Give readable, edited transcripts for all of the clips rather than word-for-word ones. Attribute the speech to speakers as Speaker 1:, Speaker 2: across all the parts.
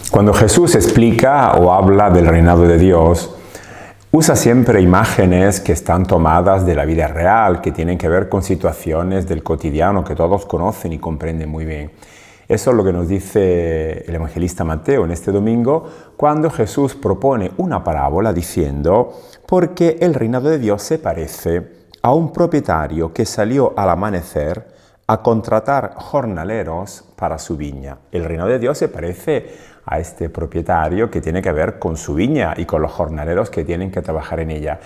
Speaker 1: Cuando Jesús explica o habla del reinado de Dios, usa siempre imágenes que están tomadas de la vida real, que tienen que ver con situaciones del cotidiano que todos conocen y comprenden muy bien. Eso es lo que nos dice el evangelista Mateo en este domingo, cuando Jesús propone una parábola diciendo: porque el reinado de Dios se parece a un propietario que salió al amanecer a contratar jornaleros para su viña. El reino de Dios se parece a este propietario que tiene que ver con su viña y con los jornaleros que tienen que trabajar en ella.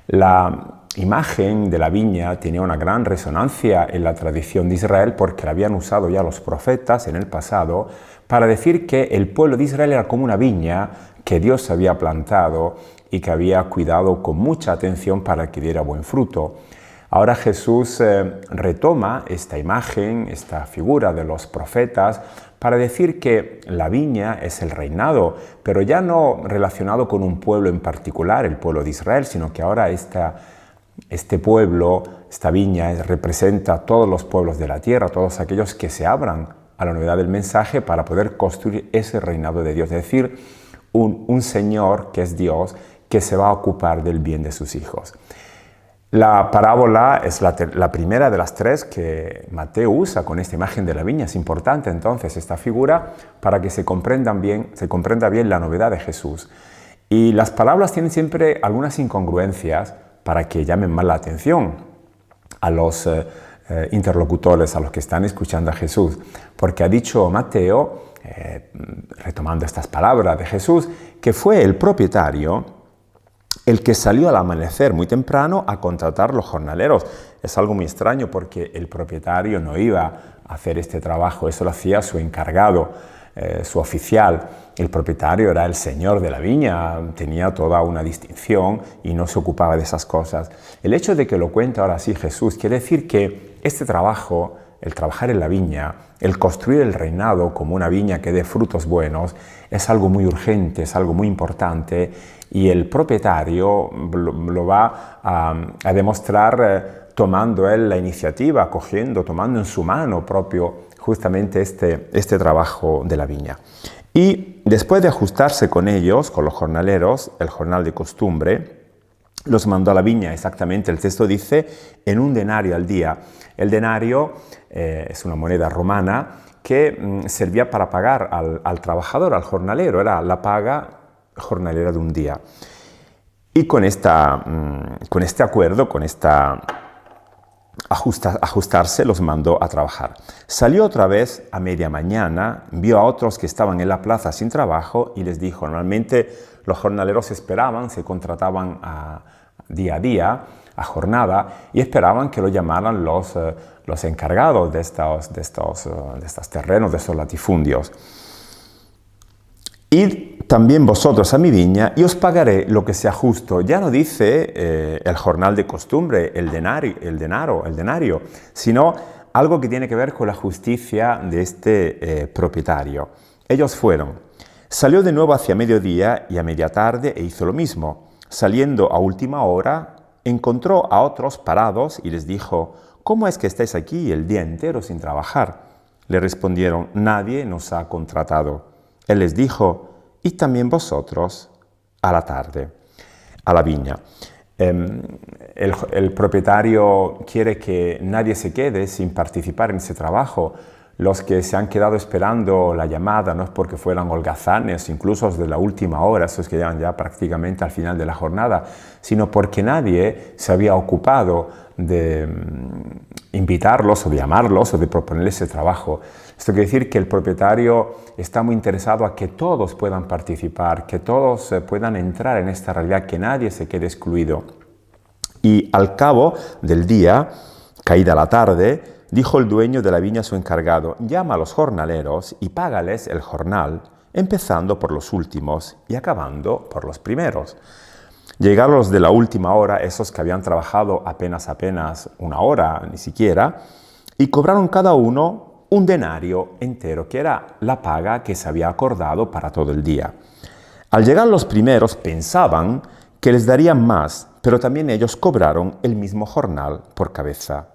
Speaker 1: La imagen de la viña tenía una gran resonancia en la tradición de Israel porque la habían usado ya los profetas en el pasado para decir que el pueblo de Israel era como una viña que Dios había plantado y que había cuidado con mucha atención para que diera buen fruto. Ahora Jesús retoma esta imagen, esta figura de los profetas, para decir que la viña es el reinado, pero ya no relacionado con un pueblo en particular, el pueblo de Israel, sino que ahora este pueblo, esta viña, representa a todos los pueblos de la tierra, todos aquellos que se abran a la novedad del mensaje para poder construir ese reinado de Dios, es decir, un Señor que es Dios, que se va a ocupar del bien de sus hijos. La parábola es la primera de las tres que Mateo usa con esta imagen de la viña. Es importante entonces esta figura para que se comprenda bien la novedad de Jesús. Y las parábolas tienen siempre algunas incongruencias para que llamen más la atención a los interlocutores, a los que están escuchando a Jesús. Porque ha dicho Mateo, retomando estas palabras de Jesús, que fue el propietario el que salió al amanecer muy temprano a contratar los jornaleros. Es algo muy extraño porque el propietario no iba a hacer este trabajo, eso lo hacía su encargado, su oficial. El propietario era el señor de la viña, tenía toda una distinción y no se ocupaba de esas cosas. El hecho de que lo cuente ahora sí Jesús quiere decir que este trabajo, el trabajar en la viña, el construir el reinado como una viña que dé frutos buenos, es algo muy urgente, es algo muy importante, y el propietario lo va a demostrar tomando él la iniciativa, tomando en su mano propio justamente este trabajo de la viña. Y después de ajustarse con ellos, con los jornaleros, el jornal de costumbre, los mandó a la viña, exactamente el texto dice, en un denario al día. El denario es una moneda romana que servía para pagar al trabajador, al jornalero, era la paga jornalera de un día. Y con este acuerdo, con esta ajustarse, los mandó a trabajar. Salió otra vez a media mañana, vio a otros que estaban en la plaza sin trabajo y les dijo, normalmente los jornaleros esperaban, se contrataban día a día, a jornada, y esperaban que lo llamaran los encargados de estos terrenos, de estos latifundios. Id también vosotros a mi viña y os pagaré lo que sea justo. Ya no dice el jornal de costumbre, el denario, sino algo que tiene que ver con la justicia de este propietario. Ellos fueron. Salió de nuevo hacia mediodía y a media tarde e hizo lo mismo. Saliendo a última hora, encontró a otros parados y les dijo, ¿cómo es que estáis aquí el día entero sin trabajar? Le respondieron, nadie nos ha contratado. Él les dijo, y también vosotros a la tarde, a la viña. El propietario quiere que nadie se quede sin participar en ese trabajo. Los que se han quedado esperando la llamada no es porque fueran holgazanes, incluso de la última hora, esos que llegan ya prácticamente al final de la jornada, sino porque nadie se había ocupado de invitarlos o de llamarlos o de proponerles ese trabajo. Esto quiere decir que el propietario está muy interesado a que todos puedan participar, que todos puedan entrar en esta realidad, que nadie se quede excluido. Y al cabo del día, caída la tarde, dijo el dueño de la viña a su encargado, llama a los jornaleros y págales el jornal, empezando por los últimos y acabando por los primeros. Llegaron los de la última hora, esos que habían trabajado apenas una hora, ni siquiera, y cobraron cada uno un denario entero, que era la paga que se había acordado para todo el día. Al llegar los primeros pensaban que les darían más, pero también ellos cobraron el mismo jornal por cabeza.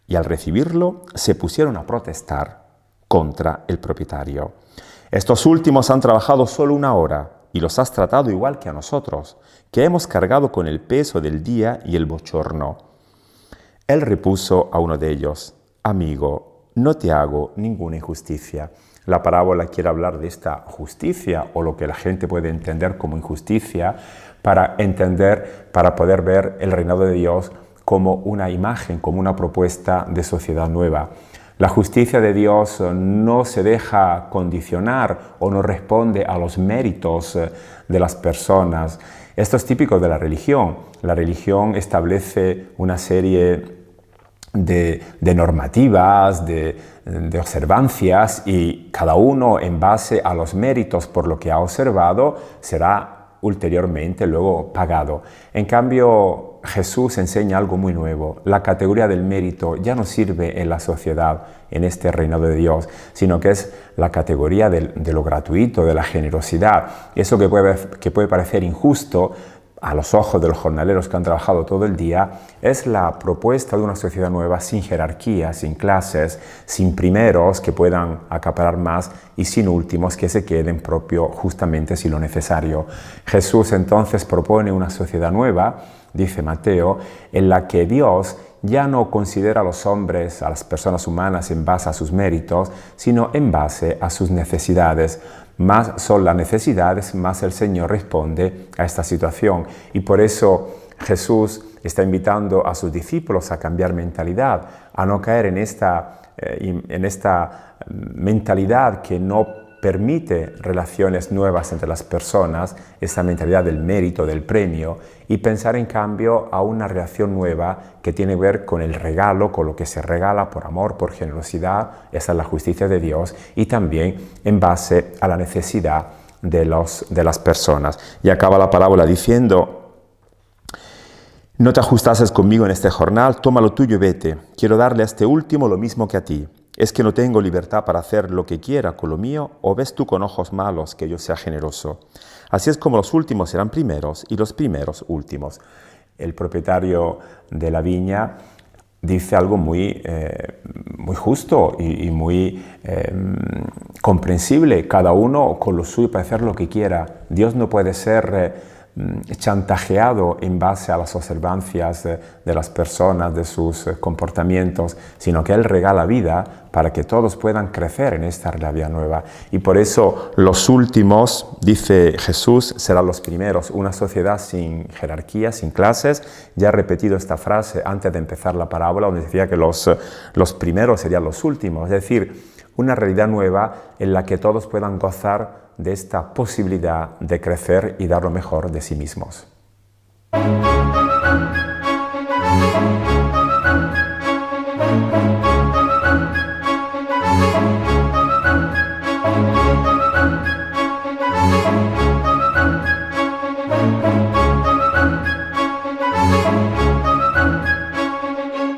Speaker 1: Y al recibirlo se pusieron a protestar contra el propietario. Estos últimos han trabajado solo 1 hora y los has tratado igual que a nosotros, que hemos cargado con el peso del día y el bochorno. Él repuso a uno de ellos: amigo, no te hago ninguna injusticia. La parábola quiere hablar de esta justicia, o lo que la gente puede entender como injusticia, para poder ver el reinado de Dios como una imagen, como una propuesta de sociedad nueva. La justicia de Dios no se deja condicionar o no responde a los méritos de las personas. Esto es típico de la religión. La religión establece una serie de normativas, de observancias, y cada uno, en base a los méritos por lo que ha observado, será ulteriormente luego pagado. En cambio, Jesús enseña algo muy nuevo. La categoría del mérito ya no sirve en la sociedad, en este reinado de Dios, sino que es la categoría de lo gratuito, de la generosidad. Eso que puede parecer injusto a los ojos de los jornaleros que han trabajado todo el día, es la propuesta de una sociedad nueva sin jerarquía, sin clases, sin primeros que puedan acaparar más y sin últimos que se queden propio justamente si lo necesario. Jesús entonces propone una sociedad nueva, dice Mateo, en la que Dios ya no considera a los hombres, a las personas humanas, en base a sus méritos, sino en base a sus necesidades. Más son las necesidades, más el Señor responde a esta situación. Y por eso Jesús está invitando a sus discípulos a cambiar mentalidad, a no caer en esta mentalidad que no permite relaciones nuevas entre las personas, esta mentalidad del mérito, del premio, y pensar en cambio a una relación nueva que tiene que ver con el regalo, con lo que se regala por amor, por generosidad. Esa es la justicia de Dios, y también en base a la necesidad de las personas. Y acaba la parábola diciendo: no te ajustases conmigo en este jornal, toma lo tuyo y vete. Quiero darle a este último lo mismo que a ti. ¿Es que no tengo libertad para hacer lo que quiera con lo mío, o ves tú con ojos malos que yo sea generoso? Así es como los últimos serán primeros y los primeros últimos. El propietario de la viña dice algo muy justo y muy comprensible. Cada uno con lo suyo para hacer lo que quiera. Dios no puede ser chantajeado en base a las observancias de las personas, de sus comportamientos, sino que Él regala vida para que todos puedan crecer en esta realidad nueva. Y por eso los últimos, dice Jesús, serán los primeros. Una sociedad sin jerarquía, sin clases. Ya he repetido esta frase antes de empezar la parábola, donde decía que los primeros serían los últimos. Es decir, una realidad nueva en la que todos puedan gozar de esta posibilidad de crecer y dar lo mejor de sí mismos.